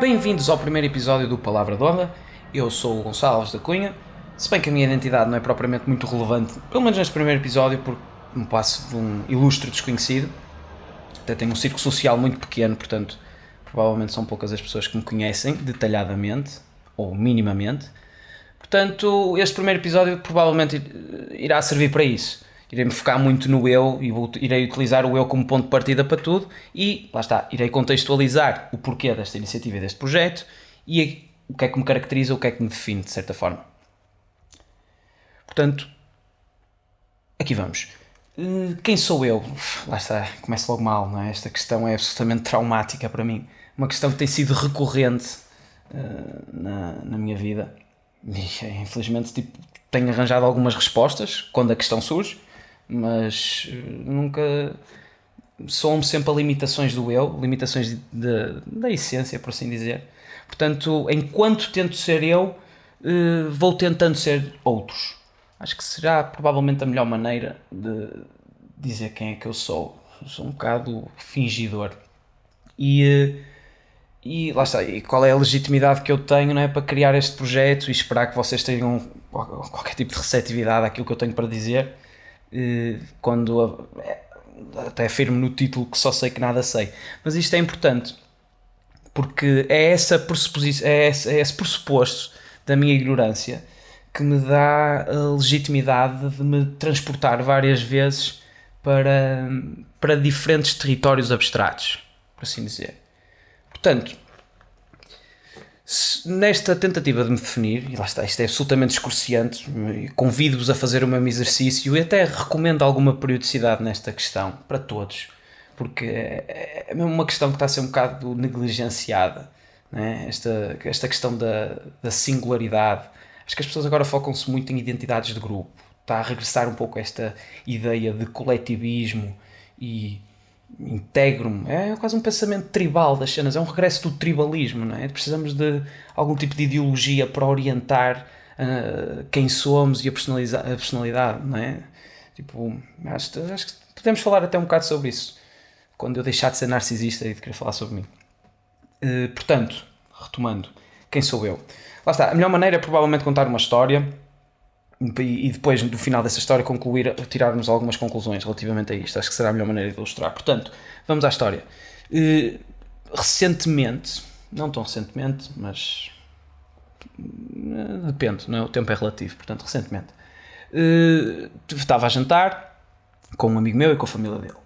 Bem-vindos ao primeiro episódio do Palavra de Honra. Eu sou o Gonçalves da Cunha, se bem que a minha identidade não é propriamente muito relevante, pelo menos neste primeiro episódio, porque me passo de um ilustre desconhecido. Até tenho um círculo social muito pequeno, portanto, provavelmente são poucas as pessoas que me conhecem detalhadamente, ou minimamente. Portanto, este primeiro episódio provavelmente irá servir para isso. Irei-me focar muito no eu e irei utilizar o eu como ponto de partida para tudo e, lá está, irei contextualizar o porquê desta iniciativa e deste projeto e o que é que me caracteriza, o que é que me define, de certa forma. Portanto, aqui vamos. Quem sou eu? Lá está, começo logo mal, não é? Esta questão é absolutamente traumática para mim. Uma questão que tem sido recorrente na minha vida. E, infelizmente, tenho arranjado algumas respostas quando a questão surge, mas nunca soam-me sempre a limitações do eu, limitações da essência, por assim dizer. Portanto, enquanto tento ser eu, vou tentando ser outros. Acho que será provavelmente a melhor maneira de dizer quem é que eu sou. Sou um bocado fingidor. E lá está, e qual é a legitimidade que eu tenho, não é, para criar este projeto e esperar que vocês tenham qualquer tipo de receptividade àquilo que eu tenho para dizer, quando até afirmo no título que só sei que nada sei. Mas isto é importante, porque é esse pressuposto da minha ignorância que me dá a legitimidade de me transportar várias vezes para diferentes territórios abstratos, por assim dizer. Portanto, nesta tentativa de me definir, e lá está, isto é absolutamente excruciante, convido-vos a fazer o mesmo exercício e até recomendo alguma periodicidade nesta questão, para todos, porque é mesmo uma questão que está a ser um bocado negligenciada, né? Esta questão da singularidade. Acho que as pessoas agora focam-se muito em identidades de grupo, está a regressar um pouco esta ideia de coletivismo e integro-me, é quase um pensamento tribal das cenas, é um regresso do tribalismo, não é? Precisamos de algum tipo de ideologia para orientar quem somos e a personalidade, não é? Tipo, acho que podemos falar até um bocado sobre isso, quando eu deixar de ser narcisista e de querer falar sobre mim. Portanto, retomando, quem sou eu? Lá está, a melhor maneira é provavelmente contar uma história e depois, do final dessa história, tirarmos algumas conclusões relativamente a isto. Acho que será a melhor maneira de ilustrar. Portanto, vamos à história. Recentemente, não tão recentemente, mas depende, não é? O tempo é relativo, portanto, recentemente, estava a jantar com um amigo meu e com a família dele.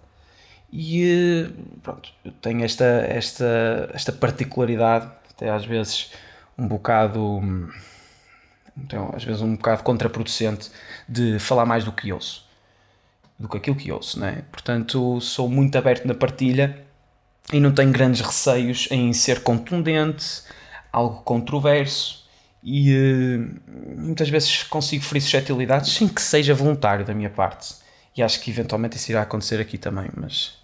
E pronto, eu tenho esta particularidade, até às vezes um bocado... Então, às vezes um bocado contraproducente de falar mais do que ouço, do que aquilo que ouço, não é? Portanto, sou muito aberto na partilha e não tenho grandes receios em ser contundente, algo controverso e muitas vezes consigo ferir suscetibilidades sem que seja voluntário da minha parte. E acho que eventualmente isso irá acontecer aqui também, mas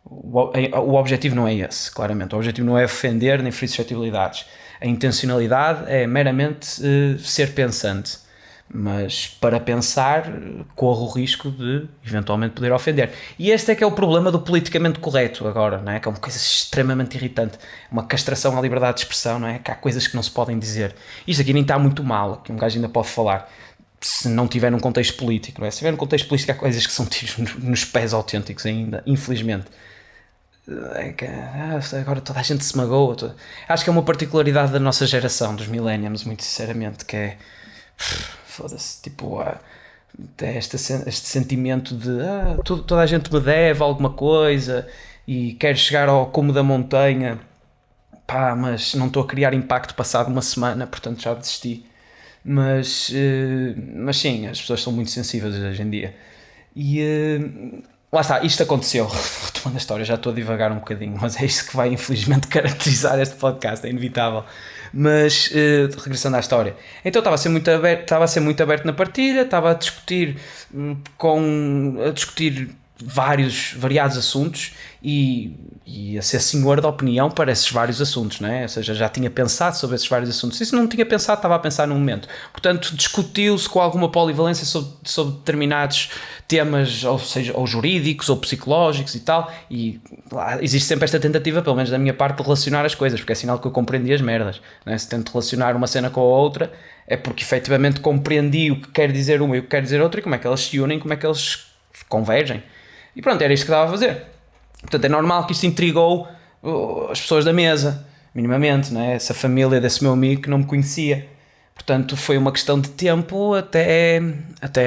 o objetivo não é esse, claramente. O objetivo não é ofender nem ferir suscetibilidades. A intencionalidade é meramente ser pensante, mas para pensar corro o risco de eventualmente poder ofender. E este é que é o problema do politicamente correto agora, não é? Que é uma coisa extremamente irritante, uma castração à liberdade de expressão, não é? Que há coisas que não se podem dizer. Isto aqui nem está muito mal, que um gajo ainda pode falar, se não tiver num contexto político, não é? Se tiver num contexto político há coisas que são tiros nos pés autênticos ainda, infelizmente. É que, agora toda a gente se magoa. Acho que é uma particularidade da nossa geração, dos millennials, muito sinceramente, que é foda-se, tipo, este sentimento de toda a gente me deve alguma coisa e quero chegar ao cume da montanha, pá, mas não estou a criar impacto passado uma semana, portanto já desisti. Mas sim, as pessoas são muito sensíveis hoje em dia. E lá está, isto aconteceu. Retomando a história, já estou a divagar um bocadinho, mas é isto que vai infelizmente caracterizar este podcast, é inevitável. Mas regressando à história, então estava a ser muito aberto na partilha, estava a discutir variados assuntos e a ser senhor da opinião para esses vários assuntos, não é? Ou seja, já tinha pensado sobre esses vários assuntos. Isso não tinha pensado, estava a pensar no momento. Portanto, discutiu-se com alguma polivalência sobre determinados temas, ou seja, ou jurídicos, ou psicológicos e tal, e lá existe sempre esta tentativa, pelo menos da minha parte, de relacionar as coisas, porque é sinal que eu compreendi as merdas, não é? Se tento relacionar uma cena com a outra, é porque efetivamente compreendi o que quer dizer uma e o que quer dizer outra, e como é que elas se unem, como é que eles convergem. E pronto, era isto que estava a fazer. Portanto, é normal que isto intrigou as pessoas da mesa, minimamente, não é? Essa família desse meu amigo que não me conhecia. Portanto, foi uma questão de tempo até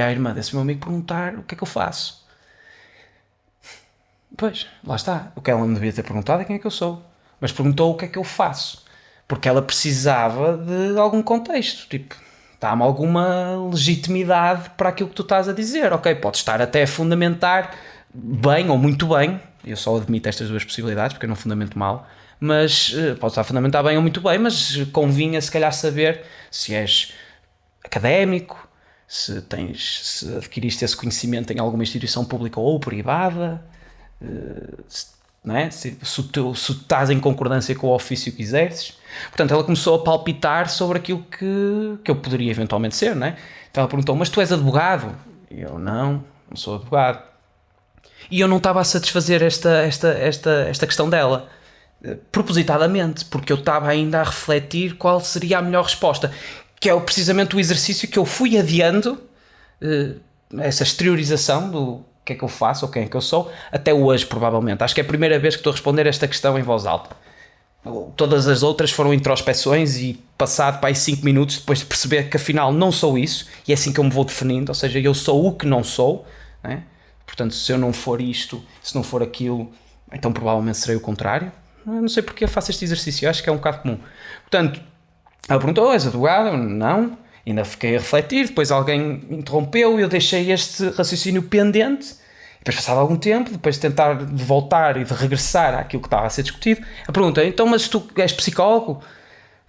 a irmã desse meu amigo perguntar o que é que eu faço. Pois, lá está. O que ela me devia ter perguntado é quem é que eu sou. Mas perguntou o que é que eu faço. Porque ela precisava de algum contexto. Tipo, dá-me alguma legitimidade para aquilo que tu estás a dizer. Ok, pode estar até a fundamentar bem ou muito bem. Eu só admito estas duas possibilidades porque eu não fundamento mal. Mas pode estar a fundamentar bem ou muito bem, mas convinha se calhar saber se és académico, se adquiriste esse conhecimento em alguma instituição pública ou privada, não é? se tu estás em concordância com o ofício que exerces. Portanto, ela começou a palpitar sobre aquilo que eu poderia eventualmente ser, não é? Então ela perguntou, mas tu és advogado? E eu, não sou advogado. E eu não estava a satisfazer esta questão dela, propositadamente, porque eu estava ainda a refletir qual seria a melhor resposta, que é precisamente o exercício que eu fui adiando, essa exteriorização do que é que eu faço ou quem é que eu sou, até hoje provavelmente. Acho que é a primeira vez que estou a responder esta questão em voz alta. Todas as outras foram introspeções e passado para aí 5 minutos depois de perceber que afinal não sou isso, e é assim que eu me vou definindo, ou seja, eu sou o que não sou, não é? Portanto, se eu não for isto, se não for aquilo, então provavelmente serei o contrário. Não sei porque eu faço este exercício, acho que é um bocado comum. Portanto, ela perguntou, és advogado? Não. Ainda fiquei a refletir, depois alguém interrompeu e eu deixei este raciocínio pendente. Depois, passado algum tempo, depois de tentar de voltar e de regressar àquilo que estava a ser discutido, a pergunta, então, mas tu és psicólogo?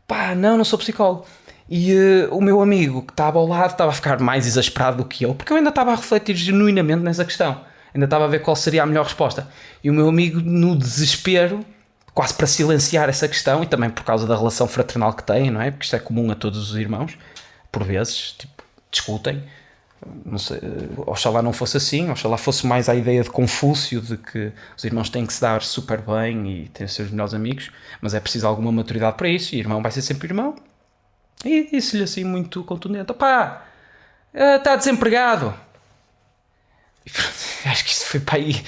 Pá, não sou psicólogo. E o meu amigo que estava ao lado estava a ficar mais exasperado do que eu, porque eu ainda estava a refletir genuinamente nessa questão. Ainda estava a ver qual seria a melhor resposta. E o meu amigo, no desespero, quase para silenciar essa questão, e também por causa da relação fraternal que têm, não é? Porque isto é comum a todos os irmãos, por vezes, tipo, discutem. Não sei, oxalá não fosse assim, oxalá fosse mais a ideia de Confúcio, de que os irmãos têm que se dar super bem e ter os seus melhores amigos, mas é preciso alguma maturidade para isso, e irmão vai ser sempre irmão. E disse-lhe assim muito contundente, opá, está desempregado. E pronto, acho que isto foi para aí.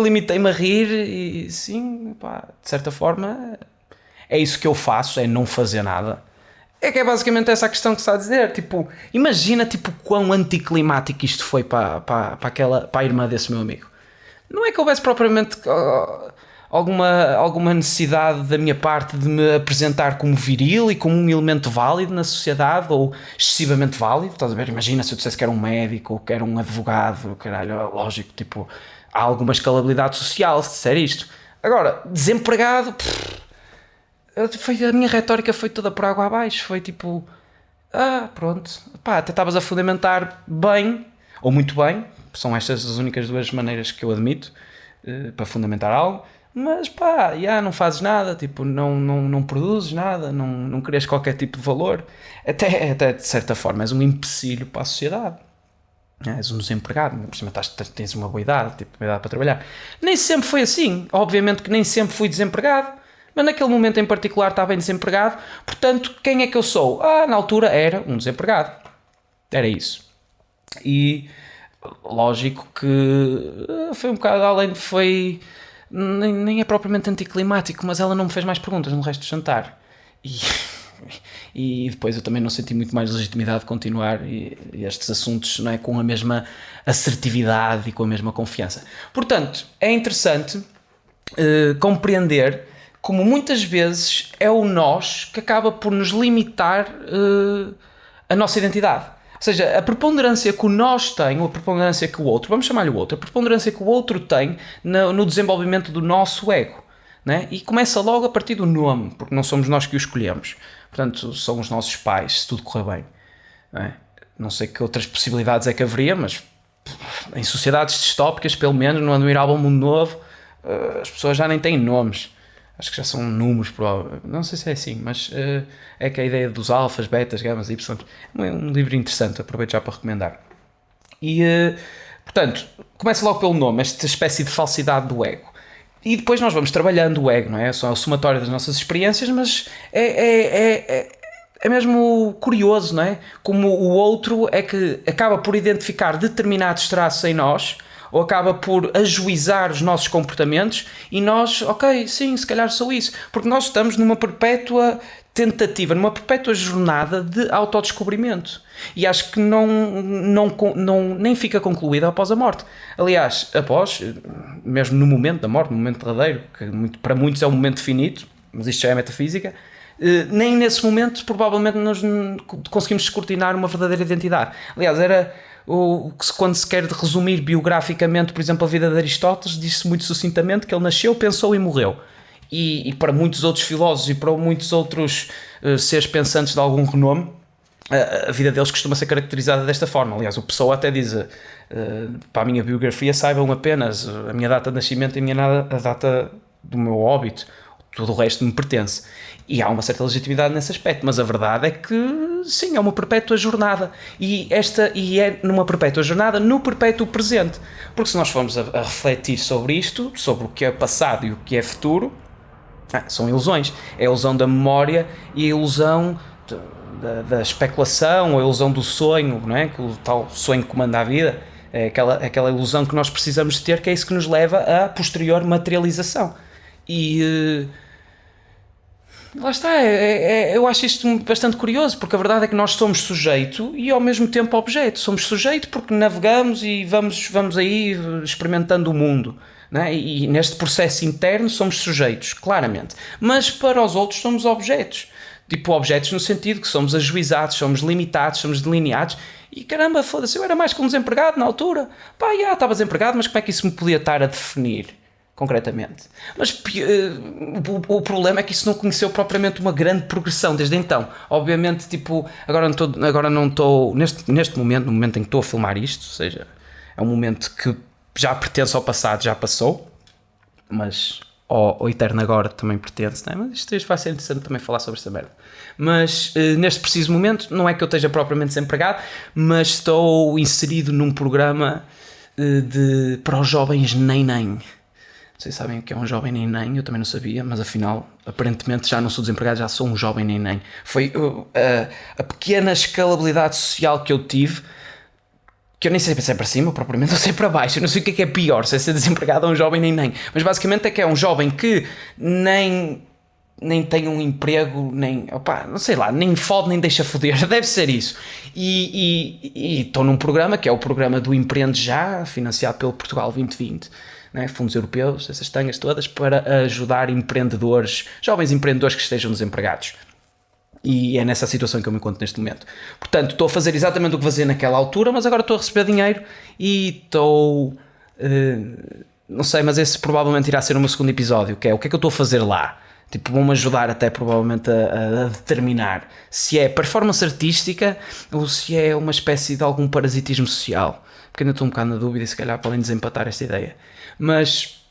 Limitei-me a rir e sim, pá, de certa forma é isso que eu faço, é não fazer nada. É que é basicamente essa a questão que se está a dizer. Tipo, imagina tipo, quão anticlimático isto foi para a irmã desse meu amigo. Não é que houvesse propriamente alguma necessidade da minha parte de me apresentar como viril e como um elemento válido na sociedade, ou excessivamente válido. Estás a ver? Imagina se eu dissesse que era um médico ou que era um advogado, caralho, lógico, tipo, há alguma escalabilidade social se disser isto. Agora, desempregado, a minha retórica foi toda por água abaixo. Foi tipo, pronto, pá, até estavas a fundamentar bem, ou muito bem, são estas as únicas duas maneiras que eu admito para fundamentar algo, mas pá, não fazes nada, tipo, não produzes nada, não crias qualquer tipo de valor, até de certa forma és um empecilho para a sociedade. És um desempregado, por cima tens uma boa idade, tipo, uma idade para trabalhar. Nem sempre foi assim, obviamente que nem sempre fui desempregado, mas naquele momento em particular estava desempregado, portanto, quem é que eu sou? Na altura era um desempregado, era isso. E lógico que foi um bocado além de nem é propriamente anticlimático, mas ela não me fez mais perguntas no resto do jantar. E depois eu também não senti muito mais legitimidade de continuar estes assuntos, não é, com a mesma assertividade e com a mesma confiança. Portanto, é interessante compreender como muitas vezes é o nós que acaba por nos limitar a nossa identidade. Ou seja, a preponderância que o nós tem, ou a preponderância que o outro, vamos chamar-lhe o outro, a preponderância que o outro tem no desenvolvimento do nosso ego, né? E começa logo a partir do nome, porque não somos nós que o escolhemos. Portanto, são os nossos pais, se tudo correr bem. Não sei que outras possibilidades é que haveria, mas em sociedades distópicas, pelo menos, no Admirável Mundo Novo, as pessoas já nem têm nomes. Acho que já são números, provavelmente. Não sei se é assim, mas é que a ideia dos alfas, betas, gamas, y é um livro interessante, aproveito já para recomendar. E, portanto, começa logo pelo nome, esta espécie de falsidade do ego. E depois nós vamos trabalhando o ego, não é? Só o somatório das nossas experiências, mas é mesmo curioso, não é? Como o outro é que acaba por identificar determinados traços em nós, ou acaba por ajuizar os nossos comportamentos, e nós, ok, sim, se calhar sou isso. Porque nós estamos numa perpétua tentativa, numa perpétua jornada de autodescobrimento. E acho que nem fica concluída após a morte. Aliás, após, mesmo no momento da morte, no momento derradeiro, que para muitos é um momento finito, mas isto já é metafísica, nem nesse momento provavelmente nós conseguimos descortinar uma verdadeira identidade. Aliás, quando se quer resumir biograficamente, por exemplo, a vida de Aristóteles, diz-se muito sucintamente que ele nasceu, pensou e morreu. E para muitos outros filósofos e para muitos outros seres pensantes de algum renome, a vida deles costuma ser caracterizada desta forma. Aliás, o Pessoa até diz, para a minha biografia saibam apenas a minha data de nascimento e a data do meu óbito, tudo o resto me pertence. E há uma certa legitimidade nesse aspecto, mas a verdade é que sim, é uma perpétua jornada, e é numa perpétua jornada no perpétuo presente, porque se nós formos a refletir sobre isto, sobre o que é passado e o que é futuro, são ilusões. É a ilusão da memória e a ilusão da especulação, a ilusão do sonho, não é? Que o tal sonho que comanda a vida, é aquela ilusão que nós precisamos de ter, que é isso que nos leva à posterior materialização. E lá está, eu acho isto bastante curioso, porque a verdade é que nós somos sujeito e ao mesmo tempo objeto. Somos sujeito porque navegamos e vamos aí experimentando o mundo, não é? E neste processo interno somos sujeitos, claramente. Mas para os outros somos objetos. Tipo, objetos no sentido que somos ajuizados, somos limitados, somos delineados. E caramba, foda-se, eu era mais que um desempregado na altura. Estava desempregado, mas como é que isso me podia estar a definir concretamente? Mas o problema é que isso não conheceu propriamente uma grande progressão desde então. Obviamente, tipo, agora não estou neste momento, no momento em que estou a filmar isto, ou seja, é um momento que já pertence ao passado, já passou, mas ao eterno agora também pertence, não é? Mas isto vai ser interessante também falar sobre esta merda. Mas neste preciso momento, não é que eu esteja propriamente desempregado, mas estou inserido num programa para os jovens nem. Vocês sabem o que é um jovem nem, eu também não sabia, mas afinal, aparentemente já não sou desempregado, já sou um jovem nem. Foi a pequena escalabilidade social que eu tive, que eu nem sei se é para cima, propriamente, ou se é para baixo, eu não sei o que é pior, se é ser desempregado ou um jovem nem. Mas basicamente é que é um jovem que nem tem um emprego, não sei lá, nem fode nem deixa foder, deve ser isso. E estou num programa, que é o programa do Empreende Já, financiado pelo Portugal 2020, né, fundos europeus, essas tangas todas, para ajudar empreendedores, jovens empreendedores que estejam desempregados. E é nessa situação que eu me encontro neste momento. Portanto, estou a fazer exatamente o que fazia naquela altura, mas agora estou a receber dinheiro e estou... não sei, mas esse provavelmente irá ser o meu segundo episódio, que é o que é que eu estou a fazer lá. Tipo, vão-me ajudar até provavelmente a determinar se é performance artística ou se é uma espécie de algum parasitismo social. Porque ainda estou um bocado na dúvida e se calhar podem desempatar esta ideia. Mas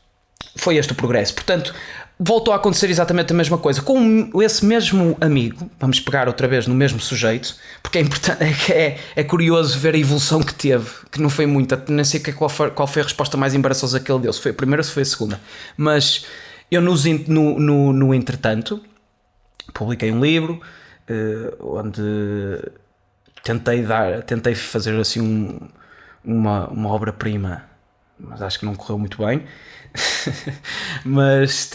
foi este o progresso. Portanto, voltou a acontecer exatamente a mesma coisa. Com esse mesmo amigo, vamos pegar outra vez no mesmo sujeito, porque é importante, é curioso ver a evolução que teve, que não foi muita, nem sei qual foi a resposta mais embaraçosa que ele deu, se foi a primeira ou se foi a segunda. Mas eu no entretanto, publiquei um livro, onde tentei fazer assim uma obra-prima, mas acho que não correu muito bem. Mas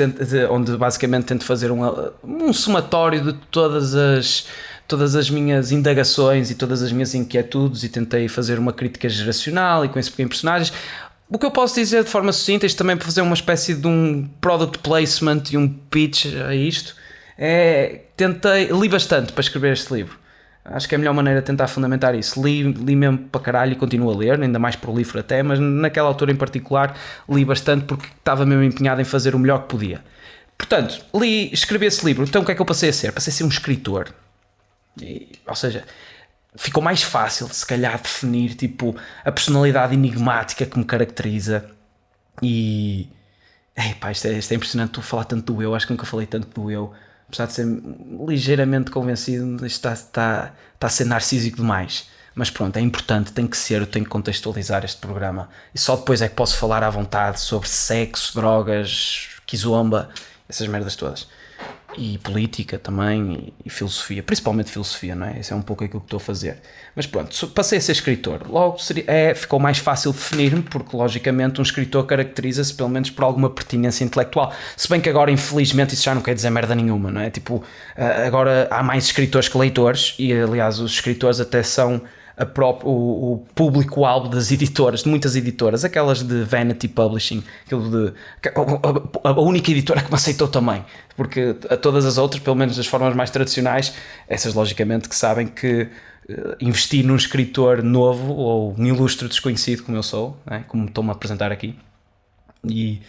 onde basicamente tento fazer um somatório de todas as minhas indagações e todas as minhas inquietudes, e tentei fazer uma crítica geracional e com esse pequeno personagens. O que eu posso dizer de forma sucinta, isto também para fazer uma espécie de um product placement e um pitch a isto, li bastante para escrever este livro. Acho que é a melhor maneira de tentar fundamentar isso. Li mesmo para caralho e continuo a ler, ainda mais prolífero até, mas naquela altura em particular li bastante porque estava mesmo empenhado em fazer o melhor que podia. Portanto, escrevi esse livro. Então o que é que eu passei a ser? Passei a ser um escritor. Ou seja, ficou mais fácil de se calhar definir tipo a personalidade enigmática que me caracteriza. E pá, isto é impressionante tu falar tanto do eu, acho que nunca falei tanto do eu, apesar de ser ligeiramente convencido, isto está a ser narcísico demais. Mas pronto, é importante, tem que ser, eu tenho que contextualizar este programa. E só depois é que posso falar à vontade sobre sexo, drogas, kizomba, essas merdas todas. E política também, e filosofia, principalmente filosofia, não é? Isso é um pouco aquilo que estou a fazer. Mas pronto, passei a ser escritor. Logo ficou mais fácil definir-me, porque logicamente um escritor caracteriza-se pelo menos por alguma pertinência intelectual. Se bem que agora, infelizmente, isso já não quer dizer merda nenhuma, não é? Tipo, agora há mais escritores que leitores, e aliás, os escritores até são o público-alvo das editoras, de muitas editoras, aquelas de Vanity Publishing, a única editora que me aceitou também, porque a todas as outras, pelo menos das formas mais tradicionais, essas logicamente que sabem que investir num escritor novo ou um ilustre desconhecido como eu sou, né, como estou-me a apresentar aqui, e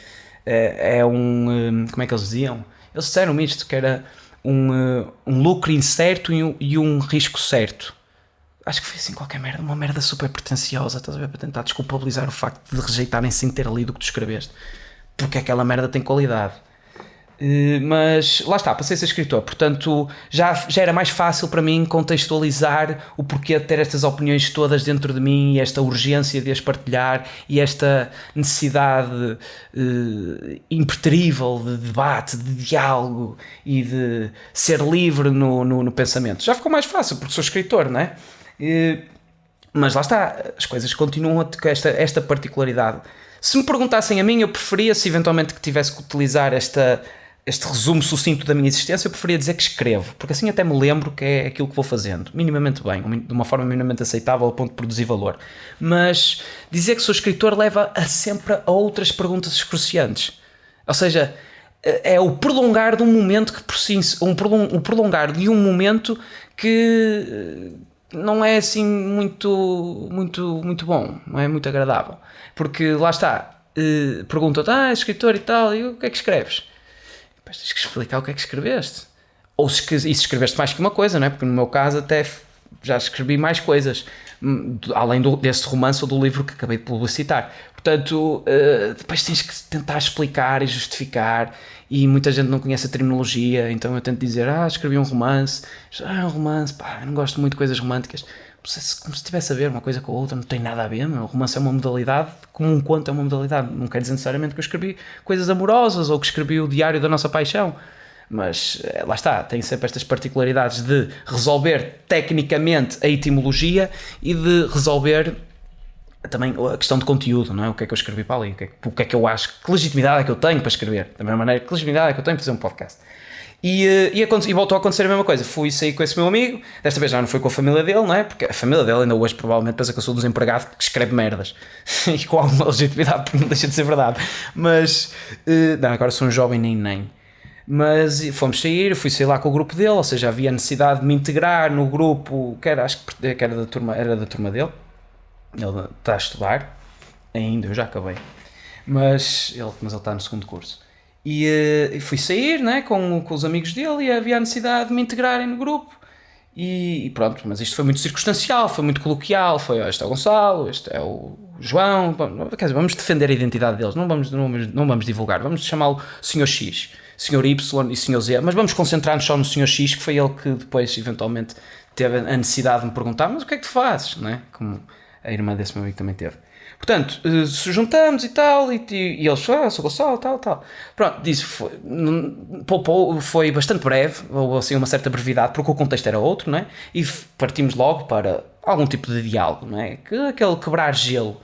como é que eles diziam? Eles disseram isto, que era um lucro incerto e um risco certo. Acho que foi assim qualquer merda, uma merda super pretenciosa, estás a ver, para tentar desculpabilizar o facto de rejeitarem sem ter lido o que tu escreveste, porque aquela merda tem qualidade. Mas lá está, passei a ser escritor, portanto já era mais fácil para mim contextualizar o porquê de ter estas opiniões todas dentro de mim, e esta urgência de as partilhar, e esta necessidade impreterível de debate, de diálogo e de ser livre no pensamento. Já ficou mais fácil porque sou escritor, não é? Mas lá está, as coisas continuam a ter esta particularidade. Se me perguntassem a mim, eu preferia, se eventualmente que tivesse que utilizar este resumo sucinto da minha existência, eu preferia dizer que escrevo, porque assim até me lembro que é aquilo que vou fazendo, minimamente bem, de uma forma minimamente aceitável, a ponto de produzir valor. Mas dizer que sou escritor leva sempre a outras perguntas excruciantes. Ou seja, é o prolongar de um momento que por si, o prolongar de um momento que não é assim muito bom, não é muito agradável, porque lá está, perguntam-te, és escritor e tal, e o que é que escreves? Depois tens que explicar o que é que escreveste, ou se escreveste mais que uma coisa, não é? Porque no meu caso até já escrevi mais coisas, além desse romance ou do livro que acabei de publicitar. Portanto, depois tens que tentar explicar e justificar, e muita gente não conhece a terminologia, então eu tento dizer, escrevi um romance, um romance, pá, eu não gosto muito de coisas românticas, como se estivesse a ver uma coisa com a outra, não tem nada a ver, o romance é uma modalidade, como um conto é uma modalidade, não quer dizer necessariamente que eu escrevi coisas amorosas, ou que escrevi o diário da nossa paixão, mas lá está, tem sempre estas particularidades de resolver tecnicamente a etimologia e de resolver também a questão de conteúdo, não é? O que é que eu escrevi para ali, o que é que eu acho, que legitimidade é que eu tenho para escrever, da mesma maneira que legitimidade é que eu tenho para fazer um podcast. E voltou a acontecer a mesma coisa, fui sair com esse meu amigo, desta vez já não foi com a família dele, não é? Porque a família dele ainda hoje provavelmente pensa que eu sou um desempregado que escreve merdas, e com alguma legitimidade, porque não deixa de ser verdade, mas não, agora sou um jovem nem. Mas fomos fui sair lá com o grupo dele, ou seja, havia a necessidade de me integrar no grupo, acho que era da turma dele. Ele está a estudar ainda, eu já acabei, mas ele está no segundo curso. E fui sair, né, com os amigos dele, e havia a necessidade de me integrarem no grupo. E pronto, mas isto foi muito circunstancial, foi muito coloquial, este é o Gonçalo, este é o João, quer dizer, vamos defender a identidade deles, não vamos divulgar, vamos chamá-lo Sr. X, Sr. Y e Sr. Z, mas vamos concentrar-nos só no Sr. X, que foi ele que depois eventualmente teve a necessidade de me perguntar, mas o que é que tu fazes, não é? Como a irmã desse meu amigo também teve. Portanto, se juntamos e tal, e eles, sou Gonçalo, tal. Pronto, disso foi bastante breve, ou assim uma certa brevidade, porque o contexto era outro, não é? E partimos logo para algum tipo de diálogo, não é? Aquele quebrar gelo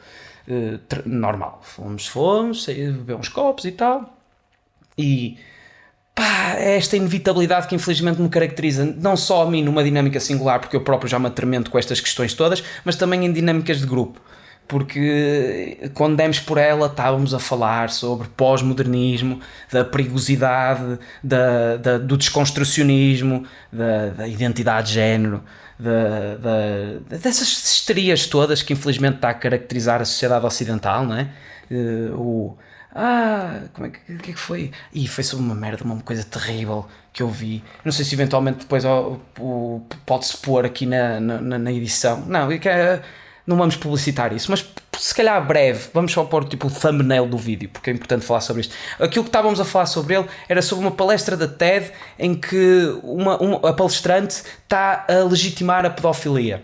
normal. Fomos, beber uns copos e tal, e pá, é esta inevitabilidade que infelizmente me caracteriza, não só a mim numa dinâmica singular, porque eu próprio já me atremento com estas questões todas, mas também em dinâmicas de grupo. porque quando demos por ela estávamos a falar sobre pós-modernismo, da perigosidade, do desconstrucionismo, da identidade de género, dessas histerias todas que infelizmente está a caracterizar a sociedade ocidental, não é? Como é que foi? Foi sobre uma merda, uma coisa terrível que eu vi. Não sei se eventualmente depois pode-se pôr aqui na edição. Não vamos publicitar isso, mas se calhar breve, vamos só pôr tipo o thumbnail do vídeo, porque é importante falar sobre isto. Aquilo que estávamos a falar sobre ele era sobre uma palestra da TED em que a palestrante está a legitimar a pedofilia.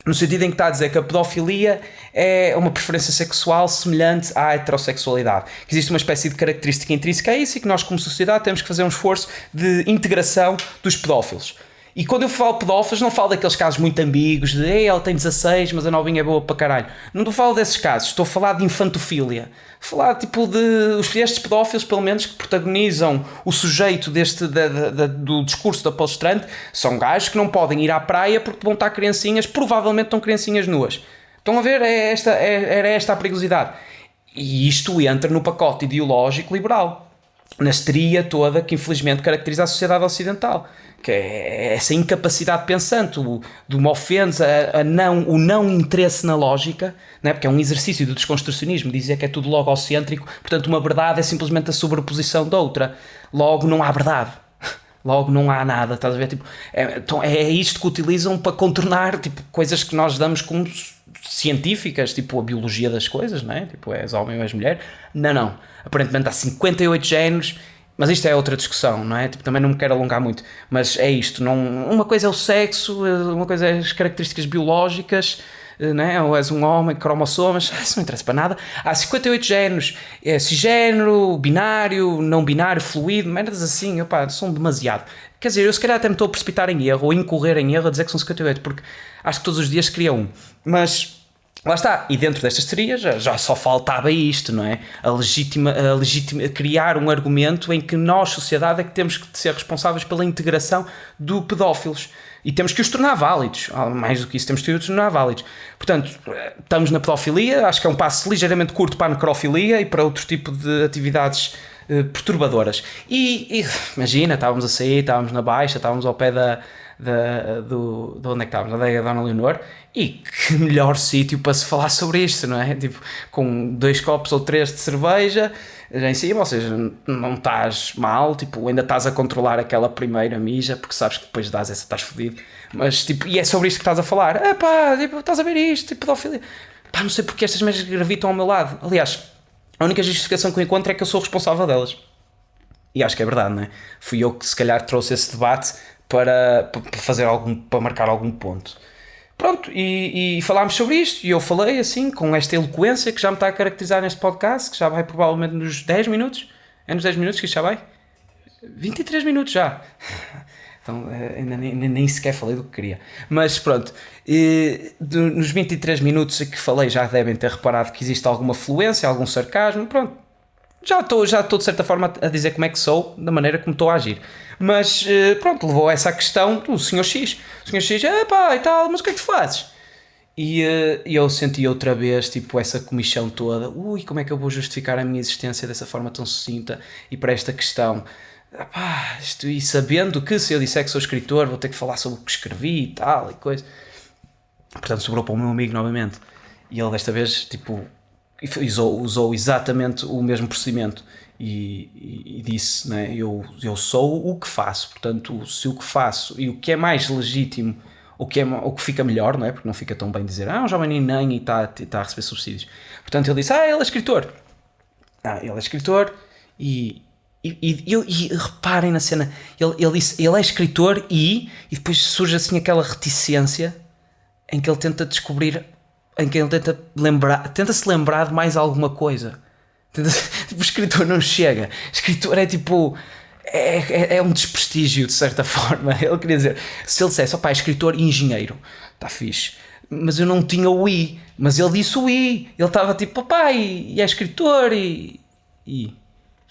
No sentido em que está a dizer que a pedofilia é uma preferência sexual semelhante à heterossexualidade. Que existe uma espécie de característica intrínseca a isso e que nós, como sociedade, temos que fazer um esforço de integração dos pedófilos. E quando eu falo pedófilos, não falo daqueles casos muito ambíguos de ele tem 16, mas a novinha é boa para caralho. Não falo desses casos, estou a falar de infantofilia. Falar tipo estes pedófilos, pelo menos, que protagonizam o sujeito do discurso da palestrante, são gajos que não podem ir à praia porque vão estar criancinhas, provavelmente estão criancinhas nuas. Estão a ver? Era esta a perigosidade. E isto entra no pacote ideológico liberal, na histeria toda que infelizmente caracteriza a sociedade ocidental, que é essa incapacidade pensante, de uma ofensa, o não interesse na lógica, não é? Porque é um exercício do desconstrucionismo, dizer que é tudo logocêntrico, portanto uma verdade é simplesmente a sobreposição de outra, logo não há verdade, logo não há nada, estás a ver? Tipo, é isto que utilizam para contornar tipo, coisas que nós damos como científicas, tipo a biologia das coisas, não é? Tipo, és homem ou és mulher. Não. Aparentemente há 58 géneros, mas isto é outra discussão, não é? Tipo, também não me quero alongar muito, mas é isto. Uma coisa é o sexo, uma coisa é as características biológicas, não é? Ou és um homem, cromossomas, isso não interessa para nada. Há 58 géneros, cisgénero, binário, não binário, fluido, merdas assim, são demasiado. Quer dizer, eu se calhar até me estou a precipitar em erro, ou incorrer em erro a dizer que são 58, porque acho que todos os dias cria um. Mas lá está, e dentro destas teorias já só faltava isto, não é? Criar um argumento em que nós, sociedade, é que temos que ser responsáveis pela integração de pedófilos. E temos que os tornar válidos. Mais do que isso, temos que os tornar válidos. Portanto, estamos na pedofilia, acho que é um passo ligeiramente curto para a necrofilia e para outro tipo de atividades perturbadoras. E imagina, estávamos a sair, estávamos na Baixa, estávamos ao pé de onde é que estávamos? Na adega Dona Leonor, e que melhor sítio para se falar sobre isto, não é? Tipo, com 2 copos ou 3 de cerveja em cima, ou seja, não estás mal, tipo, ainda estás a controlar aquela primeira mija, porque sabes que depois dás essa, estás fodido, mas tipo, e é sobre isto que estás a falar, tipo, estás a ver isto, tipo, pedofilia, não sei porque estas merdas gravitam ao meu lado. Aliás, a única justificação que eu encontro é que eu sou responsável delas, e acho que é verdade, não é? Fui eu que se calhar trouxe esse debate para marcar algum ponto. Pronto, e falámos sobre isto, e eu falei assim, com esta eloquência que já me está a caracterizar neste podcast, que já vai provavelmente nos 10 minutos. É nos 10 minutos que isto já vai? 23 minutos já. Então, ainda nem sequer falei do que queria. Mas pronto, nos 23 minutos que falei já devem ter reparado que existe alguma fluência, algum sarcasmo, pronto. Já estou de certa forma a dizer como é que sou, da maneira como estou a agir. Mas pronto, levou a essa questão do Sr. X. O Sr. X, e tal, mas o que é que tu fazes? E eu senti outra vez, tipo, essa comichão toda. Como é que eu vou justificar a minha existência dessa forma tão sucinta e para esta questão? E sabendo que se eu disser que sou escritor, vou ter que falar sobre o que escrevi e tal, e coisa. Portanto, sobrou para o meu amigo novamente. E ele desta vez, tipo, usou exatamente o mesmo procedimento e disse, né, eu sou o que faço, portanto se o que faço e o que é mais legítimo, o que fica melhor, não é? Porque não fica tão bem dizer um jovem nem está a receber subsídios, portanto ele disse, ele é escritor, e reparem na cena, ele disse, ele é escritor e depois surge assim aquela reticência em que ele tenta descobrir, em que ele tenta-se lembrar de mais alguma coisa. Tipo, o escritor não chega. O escritor é tipo... É um desprestígio, de certa forma. Ele queria dizer... Se ele dissesse, escritor e engenheiro, está fixe. Mas eu não tinha o I. Mas ele disse o I. Ele estava tipo, e é escritor e...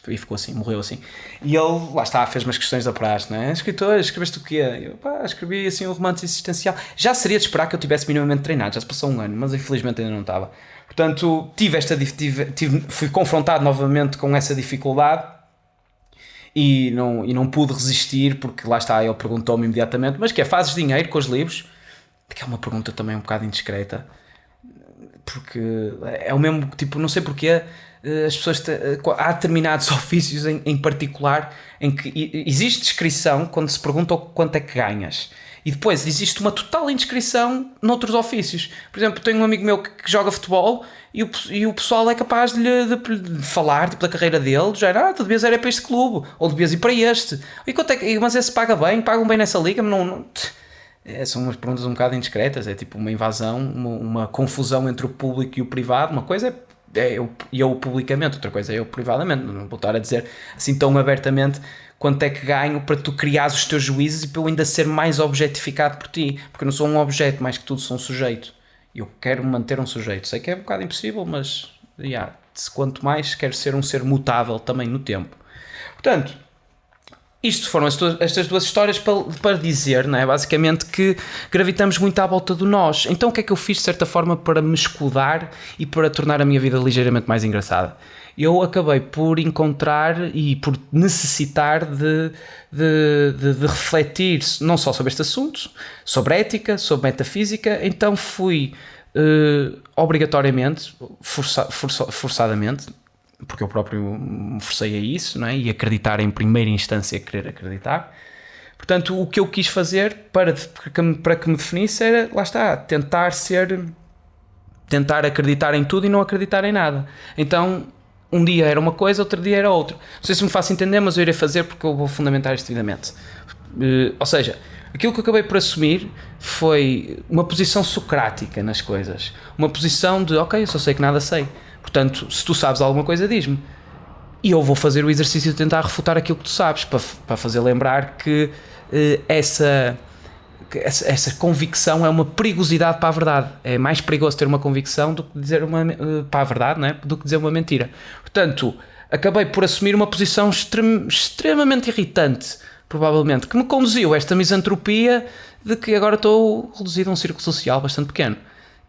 E ficou assim, morreu assim. E ele, lá está, fez umas questões da praxe, não é? Escritor, escreveste o quê? Eu, escrevi assim um romance existencial. Já seria de esperar que eu tivesse minimamente treinado, já se passou um ano, mas infelizmente ainda não estava. Portanto, fui confrontado novamente com essa dificuldade e não pude resistir, porque lá está, ele perguntou-me imediatamente, mas que é, fazes dinheiro com os livros? Que é uma pergunta também um bocado indiscreta, porque é o mesmo, tipo, não sei porquê, as pessoas, há determinados ofícios em particular em que existe descrição quando se pergunta quanto é que ganhas, e depois existe uma total indiscrição noutros ofícios. Por exemplo, tenho um amigo meu que joga futebol e o pessoal é capaz de falar tipo, da carreira dele, já tu devias ir para este clube, ou devias ir para este, e quanto é que, mas esse paga bem, pagam bem nessa liga, mas não são umas perguntas um bocado indiscretas, é tipo uma invasão, uma confusão entre o público e o privado. Uma coisa é eu publicamente, outra coisa é eu privadamente. Não vou estar a dizer assim tão abertamente quanto é que ganho para tu criares os teus juízes e para eu ainda ser mais objetificado por ti, porque eu não sou um objeto, mais que tudo sou um sujeito, e eu quero manter um sujeito. Sei que é um bocado impossível, mas quanto mais quero ser um ser mutável também no tempo. Portanto, isto foram estas duas histórias para dizer, não é? Basicamente, que gravitamos muito à volta do nós. Então o que é que eu fiz de certa forma para me escudar e para tornar a minha vida ligeiramente mais engraçada? Eu acabei por encontrar e por necessitar de refletir não só sobre este assunto, sobre ética, sobre metafísica. Então fui obrigatoriamente, forçadamente, porque eu próprio me forcei a isso, não é? E acreditar em primeira instância, querer acreditar. Portanto, o que eu quis fazer para que me definisse era, lá está, tentar acreditar em tudo e não acreditar em nada. Então, um dia era uma coisa, outro dia era outra. Não sei se me faço entender, mas eu irei fazer porque eu vou fundamentar isto devidamente. Ou seja, aquilo que eu acabei por assumir foi uma posição socrática nas coisas. Uma posição de, ok, eu só sei que nada sei. Portanto, se tu sabes alguma coisa, diz-me. E eu vou fazer o exercício de tentar refutar aquilo que tu sabes, para fazer lembrar que essa convicção é uma perigosidade para a verdade. É mais perigoso ter uma convicção do que dizer para a verdade, não é? Do que dizer uma mentira. Portanto, acabei por assumir uma posição extremamente irritante, provavelmente, que me conduziu a esta misantropia de que agora estou reduzido a um círculo social bastante pequeno.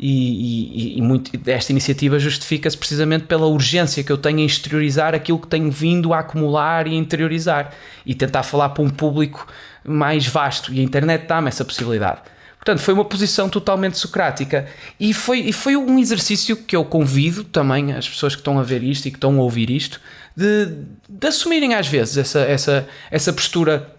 E muito desta iniciativa justifica-se precisamente pela urgência que eu tenho em exteriorizar aquilo que tenho vindo a acumular e interiorizar, e tentar falar para um público mais vasto, e a internet dá-me essa possibilidade. Portanto, foi uma posição totalmente socrática, e foi um exercício que eu convido também as pessoas que estão a ver isto e que estão a ouvir isto de assumirem às vezes essa postura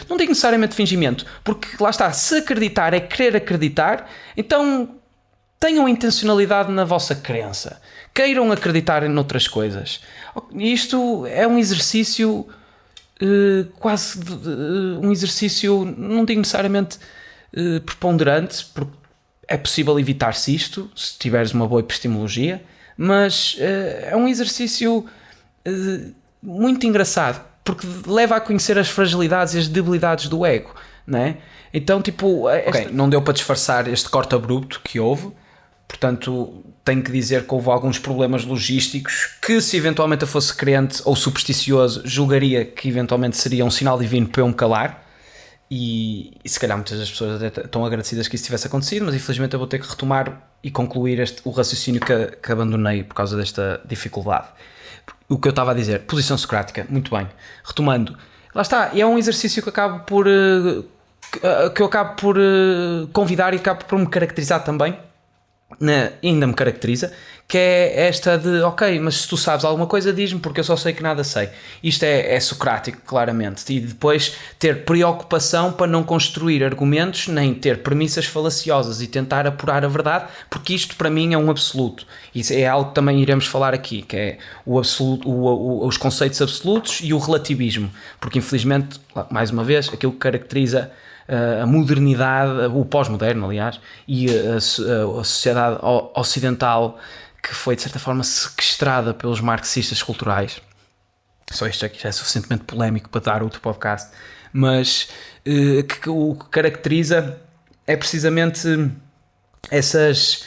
não digo necessariamente de fingimento, porque lá está, se acreditar é querer acreditar, então tenham intencionalidade na vossa crença, queiram acreditar em outras coisas. Isto é um exercício quase um exercício, não digo necessariamente preponderante, porque é possível evitar-se isto se tiveres uma boa epistemologia, mas é um exercício muito engraçado, porque leva a conhecer as fragilidades e as debilidades do ego, não é? Então, tipo, não deu para disfarçar este corte abrupto que houve, portanto, tenho que dizer que houve alguns problemas logísticos que, se eventualmente eu fosse crente ou supersticioso, julgaria que eventualmente seria um sinal divino para eu me calar, e se calhar muitas das pessoas até estão agradecidas que isso tivesse acontecido, mas infelizmente eu vou ter que retomar e concluir o raciocínio que abandonei por causa desta dificuldade. O que eu estava a dizer, posição socrática, muito bem. Retomando, lá está, é um exercício que eu acabo por convidar e acabo por me caracterizar também, ainda me caracteriza, que é esta de, ok, mas se tu sabes alguma coisa, diz-me, porque eu só sei que nada sei. Isto é socrático, claramente. E depois ter preocupação para não construir argumentos, nem ter premissas falaciosas e tentar apurar a verdade, porque isto para mim é um absoluto. Isso é algo que também iremos falar aqui, que é o absoluto, os conceitos absolutos e o relativismo, porque infelizmente, mais uma vez, aquilo que caracteriza a modernidade, o pós-moderno, aliás, e a sociedade ocidental, que foi de certa forma sequestrada pelos marxistas culturais. Só isto aqui já é suficientemente polémico para dar outro podcast, mas o que caracteriza é precisamente essas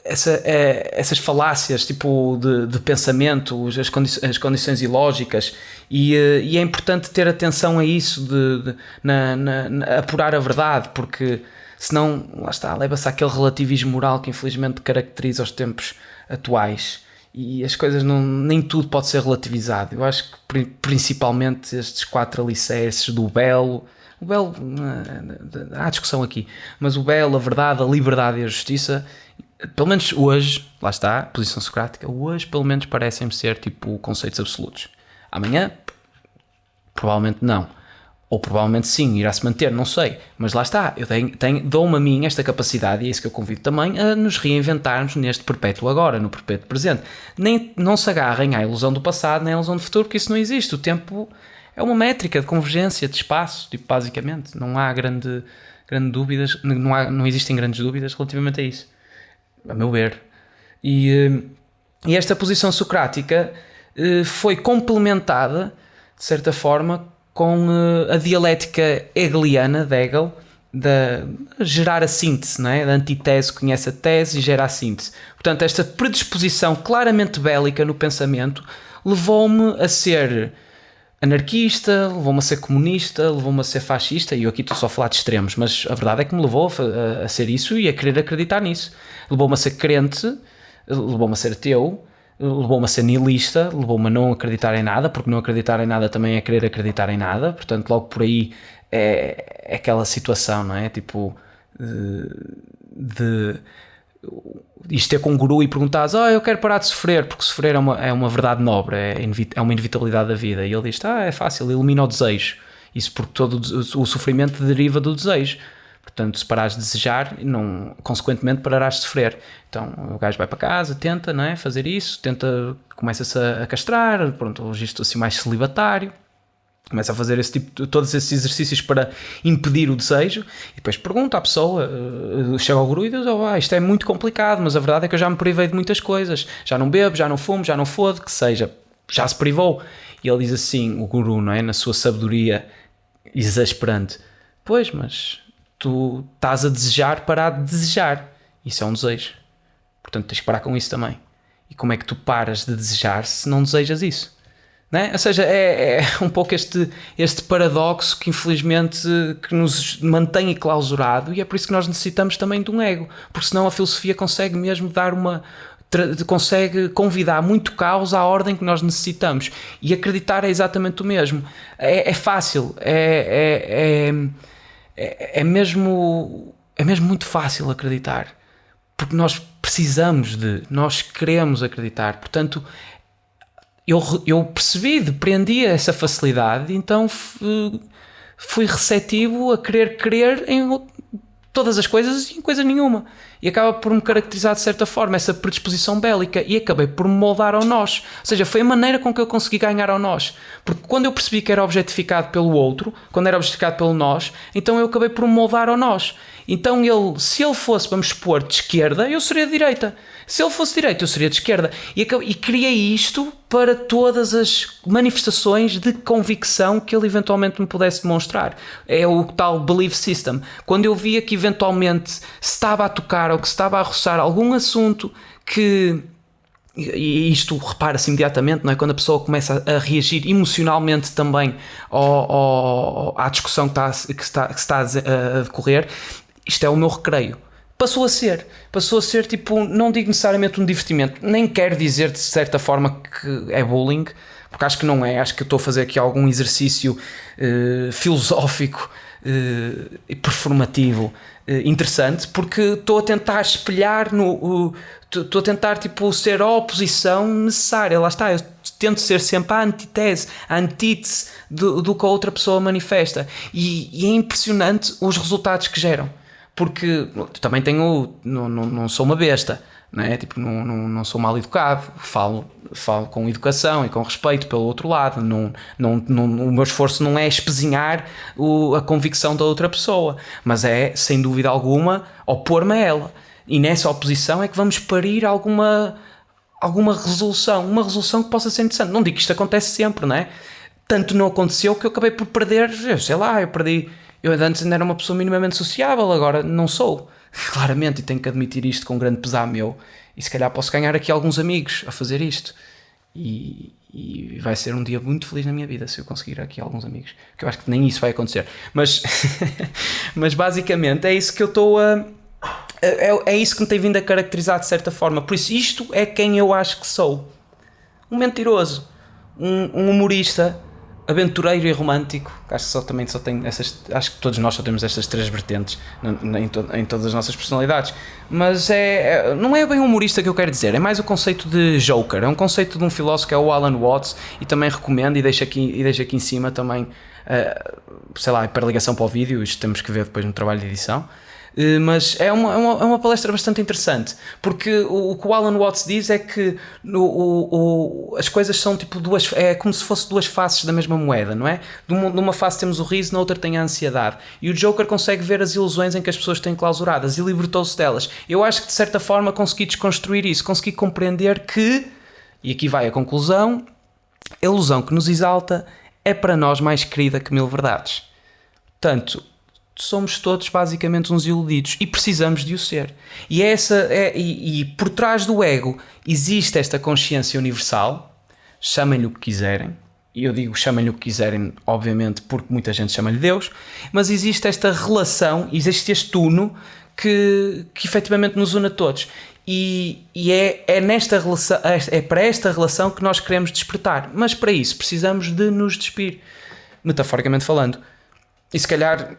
essas falácias tipo de pensamento, as condições ilógicas, e é importante ter atenção a isso, na apurar a verdade, porque senão, lá está, leva-se àquele relativismo moral que infelizmente caracteriza os tempos atuais, e as coisas nem tudo pode ser relativizado. Eu acho que principalmente estes 4 alicerces do belo, há discussão aqui, mas o belo, a verdade, a liberdade e a justiça, pelo menos hoje, lá está, posição socrática, hoje pelo menos parecem-me ser tipo conceitos absolutos. Amanhã, provavelmente não. Ou provavelmente sim, irá-se manter, não sei. Mas lá está, eu dou-me a mim esta capacidade, e é isso que eu convido também, a nos reinventarmos neste perpétuo agora, no perpétuo presente. Não se agarrem à ilusão do passado, nem à ilusão do futuro, porque isso não existe. O tempo é uma métrica de convergência, de espaço, tipo, basicamente. Não há grande dúvidas, não existem grandes dúvidas relativamente a isso, a meu ver. E esta posição socrática foi complementada, de certa forma, com a dialética hegeliana de Hegel, de gerar a síntese, não é? A antítese conhece a tese e gera a síntese. Portanto, esta predisposição claramente bélica no pensamento levou-me a ser anarquista, levou-me a ser comunista, levou-me a ser fascista, e eu aqui estou só a falar de extremos, mas a verdade é que me levou a ser isso e a querer acreditar nisso. Levou-me a ser crente, levou-me a ser ateu, levou-me a ser nihilista, levou-me a não acreditar em nada, porque não acreditar em nada também é querer acreditar em nada. Portanto, logo por aí é aquela situação, não é? Tipo, de isto é com um guru e perguntares, eu quero parar de sofrer, porque sofrer é uma verdade nobre, é uma inevitabilidade da vida. E ele diz, é fácil, elimina o desejo. Isso porque todo o sofrimento deriva do desejo. Portanto, se parares de desejar, consequentemente pararás de sofrer. Então, o gajo vai para casa, tenta, não é, fazer isso, começa-se a castrar, pronto, o registro assim mais celibatário, começa a fazer todos esses exercícios para impedir o desejo, e depois pergunta à pessoa, chega ao guru e diz, isto é muito complicado, mas a verdade é que eu já me privei de muitas coisas, já não bebo, já não fumo, já não fodo, que seja, já se privou. E ele diz assim, o guru, não é, na sua sabedoria exasperante, pois, mas tu estás a desejar parar de desejar. Isso é um desejo. Portanto, tens que parar com isso também. E como é que tu paras de desejar se não desejas isso? Não é? Ou seja, é um pouco este paradoxo que infelizmente que nos mantém enclausurado, e é por isso que nós necessitamos também de um ego. Porque senão a filosofia consegue mesmo consegue convidar muito caos à ordem que nós necessitamos. E acreditar é exatamente o mesmo. É fácil. É mesmo muito fácil acreditar, porque nós nós queremos acreditar. Portanto, eu depreendi essa facilidade, então fui receptivo a querer crer em todas as coisas e em coisa nenhuma, e acaba por me caracterizar de certa forma essa predisposição bélica, e acabei por me moldar ao nós. Ou seja, foi a maneira com que eu consegui ganhar ao nós, porque quando eu percebi que era objetificado pelo outro, quando era objetificado pelo nós, então eu acabei por me moldar ao nós. Então se ele fosse, vamos supor, de esquerda, eu seria de direita. Se ele fosse de direita, eu seria de esquerda. E criei isto para todas as manifestações de convicção que ele eventualmente me pudesse demonstrar. É o tal belief system. Quando eu via que eventualmente se estava a tocar ou que se estava a roçar algum assunto que... E isto repara-se imediatamente, não é? Quando a pessoa começa a reagir emocionalmente também à discussão que está a decorrer, isto é o meu recreio. Passou a ser tipo, não digo necessariamente um divertimento, nem quero dizer de certa forma que é bullying, porque acho que não é. Acho que eu estou a fazer aqui algum exercício filosófico e performativo interessante, porque estou a tentar espelhar estou a tentar tipo ser a oposição necessária. Lá está, eu tento ser sempre a antítese do que a outra pessoa manifesta, e é impressionante os resultados que geram, porque também não sou uma besta, não é? Tipo, não sou mal educado, falo com educação e com respeito pelo outro lado. O meu esforço não é espezinhar a convicção da outra pessoa, mas é, sem dúvida alguma, opor-me a ela. E nessa oposição é que vamos parir alguma resolução, uma resolução que possa ser interessante. Não digo que isto acontece sempre, não é? Tanto não aconteceu que eu acabei por perder, eu perdi. Eu antes ainda era uma pessoa minimamente sociável, agora não sou. claramente, e tenho que admitir isto com grande pesar meu, e se calhar posso ganhar aqui alguns amigos a fazer isto, e vai ser um dia muito feliz na minha vida se eu conseguir aqui alguns amigos, que eu acho que nem isso vai acontecer, mas, mas basicamente é isso que eu estou a... É isso que me tem vindo a caracterizar de certa forma. Por isso isto é quem eu acho que sou: um mentiroso, um humorista, aventureiro e romântico. Acho que também só tem essas, acho que todos nós só temos estas três vertentes em todas as nossas personalidades. Mas não é bem humorista que eu quero dizer, é mais o conceito de Joker. É um conceito de um filósofo que é o Alan Watts, e também recomendo, e deixo aqui em cima também, sei lá, para ligação para o vídeo. Isto temos que ver depois no trabalho de edição. Mas é uma palestra bastante interessante, porque o que o Alan Watts diz é que as coisas são tipo é como se fossem duas faces da mesma moeda, não é? Numa face temos o riso, na outra tem a ansiedade, e o Joker consegue ver as ilusões em que as pessoas têm clausuradas e libertou-se delas. Eu acho que de certa forma consegui desconstruir isso, consegui compreender que, e aqui vai a conclusão, a ilusão que nos exalta é para nós mais querida que 1000 verdades. Portanto, somos todos basicamente uns iludidos e precisamos de o ser. E por trás do ego existe esta consciência universal, chamem-lhe o que quiserem, e eu digo chamem-lhe o que quiserem, obviamente, porque muita gente chama-lhe Deus, mas existe esta relação, existe este uno que efetivamente nos une a todos. E é nesta relação, é para esta relação que nós queremos despertar, mas para isso precisamos de nos despir, metaforicamente falando. E se calhar,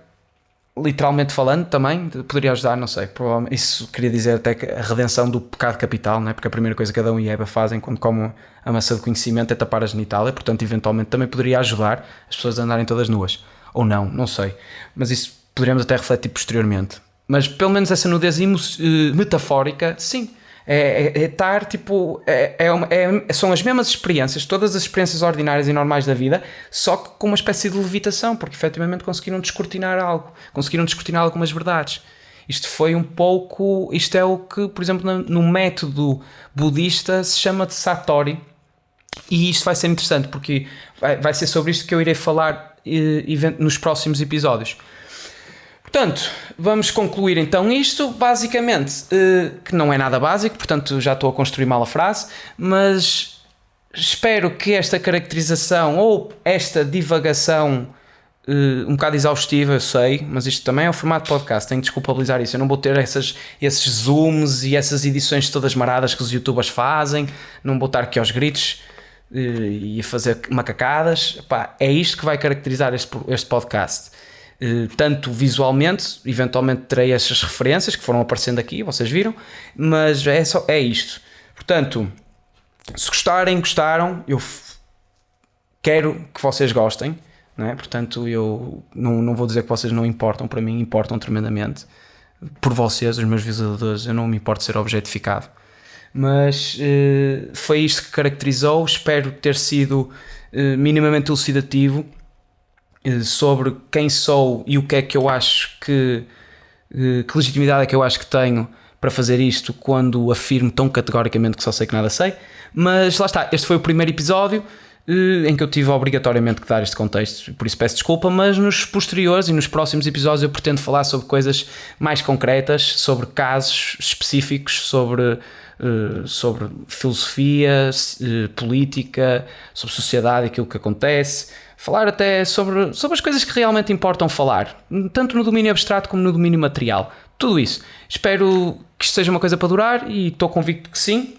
literalmente falando também, poderia ajudar, não sei, provavelmente, isso queria dizer até que a redenção do pecado capital, não é? Porque a primeira coisa que Adão e Eva fazem quando comem a maçã do conhecimento é tapar a genitália, portanto eventualmente também poderia ajudar as pessoas a andarem todas nuas, ou não sei, mas isso poderíamos até refletir posteriormente. Mas pelo menos essa nudez metafórica, sim, é estar tipo, são as mesmas experiências, todas as experiências ordinárias e normais da vida, só que com uma espécie de levitação, porque efetivamente conseguiram descortinar algo, conseguiram descortinar algumas verdades. Isto é o que, por exemplo, no método budista se chama de Satori, e isto vai ser interessante porque vai ser sobre isto que eu irei falar nos próximos episódios. Portanto, vamos concluir então isto, basicamente, que não é nada básico, portanto já estou a construir mal a frase, mas espero que esta caracterização ou esta divagação um bocado exaustiva, eu sei, mas isto também é um formato de podcast, tenho de desculpabilizar isso, eu não vou ter esses zooms e essas edições todas maradas que os youtubers fazem, não vou estar aqui aos gritos e a fazer macacadas. Pá, é isto que vai caracterizar este podcast. Tanto visualmente, eventualmente terei essas referências que foram aparecendo aqui, vocês viram, mas é isto. Portanto, se gostaram, eu quero que vocês gostem, não é? Portanto, eu não vou dizer que vocês não importam, para mim importam tremendamente, por vocês, os meus visualizadores, eu não me importo de ser objetificado, mas foi isto que caracterizou. Espero ter sido minimamente elucidativo sobre quem sou e o que é que eu acho que legitimidade é que eu acho que tenho para fazer isto quando afirmo tão categoricamente que só sei que nada sei. Mas lá está, este foi o primeiro episódio em que eu tive obrigatoriamente que dar este contexto, por isso peço desculpa, mas nos posteriores e nos próximos episódios eu pretendo falar sobre coisas mais concretas, sobre casos específicos, sobre filosofia, política, sobre sociedade, aquilo que acontece, falar até sobre as coisas que realmente importam falar, tanto no domínio abstrato como no domínio material, tudo isso. Espero que isto seja uma coisa para durar e estou convicto que sim,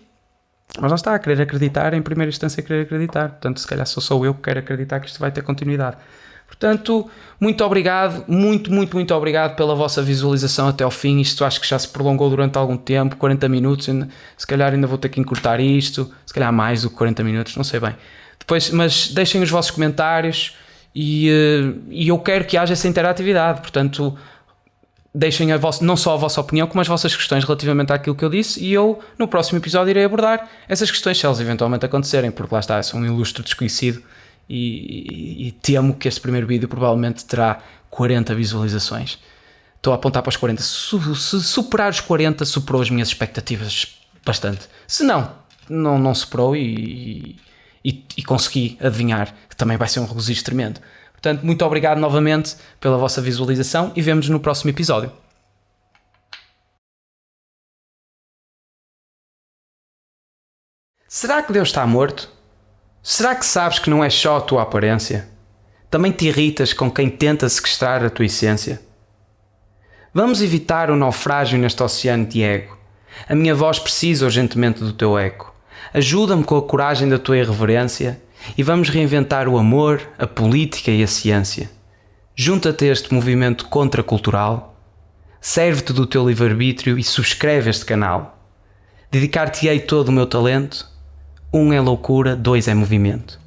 mas lá está, querer acreditar, em primeira instância querer acreditar, portanto se calhar sou eu que quero acreditar que isto vai ter continuidade. Portanto, muito obrigado, muito obrigado pela vossa visualização até ao fim. Isto acho que já se prolongou durante algum tempo, 40 minutos, se calhar ainda vou ter que encurtar isto, se calhar mais do que 40 minutos, não sei bem. Depois, mas deixem os vossos comentários e eu quero que haja essa interatividade, portanto deixem não só a vossa opinião como as vossas questões relativamente àquilo que eu disse, e eu no próximo episódio irei abordar essas questões se elas eventualmente acontecerem, porque lá está, sou um ilustre desconhecido e temo que este primeiro vídeo provavelmente terá 40 visualizações. Estou a apontar para os 40. Se superar os 40, superou as minhas expectativas bastante. Se não superou e consegui adivinhar que também vai ser um regozijo tremendo. Portanto, muito obrigado novamente pela vossa visualização e vemo-nos no próximo episódio. Será que Deus está morto? Será que sabes que não é só a tua aparência? Também te irritas com quem tenta sequestrar a tua essência? Vamos evitar o naufrágio neste oceano de ego. A minha voz precisa urgentemente do teu eco. Ajuda-me com a coragem da tua irreverência e vamos reinventar o amor, a política e a ciência. Junta-te a este movimento contracultural, serve-te do teu livre-arbítrio e subscreve este canal. Dedicar-te-ei todo o meu talento. 1 é loucura, 2 é movimento.